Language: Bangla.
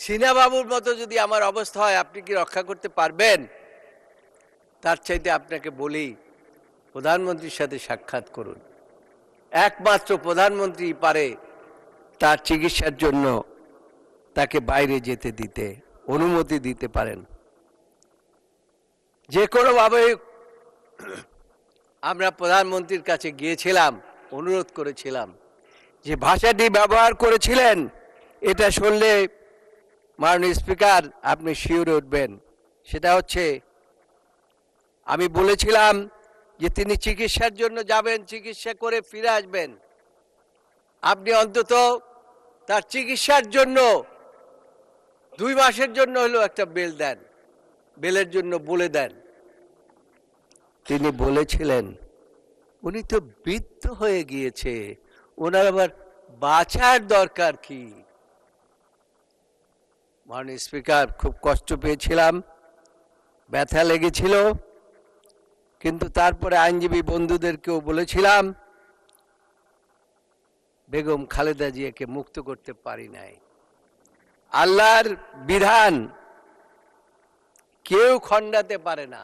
সিনহা বাবুর মতো যদি আমার অবস্থা হয়, আপনি কি রক্ষা করতে পারবেন? তার চাইতে আপনাকে বলি, প্রধানমন্ত্রীর সাথে সাক্ষাৎ করুন। একমাত্র প্রধানমন্ত্রী পারে তার চিকিৎসার জন্য তাকে বাইরে যেতে দিতে অনুমতি দিতে পারেন। যে কোনোভাবে আমরা প্রধানমন্ত্রীর কাছে গিয়েছিলাম, অনুরোধ করেছিলাম। যে ভাষাটি ব্যবহার করেছিলেন, এটা শুনলে মাননীয় স্পিকার আপনি শিউরে উঠবেন। সেটা হচ্ছে, আমি বলেছিলাম যে তিনি চিকিৎসার জন্য যাবেন, চিকিৎসা করে ফিরে আসবেন। আপনি অন্তত তার চিকিৎসার জন্য 2 মাসের জন্য হলেও একটা বেল দেন, বেলের জন্য বলে দেন। তিনি বলেছিলেন, উনি তো বৃদ্ধ হয়ে গিয়েছে, ওনার আবার বাঁচার দরকার কি? মাননীয় স্পিকার, খুব কষ্ট পেয়েছিলাম, ব্যথা লেগেছিল, কিন্তু তারপরে আইনজীবী বন্ধুদেরকেও বলেছিলাম বেগম খালেদা জিয়াকে মুক্ত করতে পারি নাই। আল্লাহর বিধান কেউ খণ্ডাতে পারে না।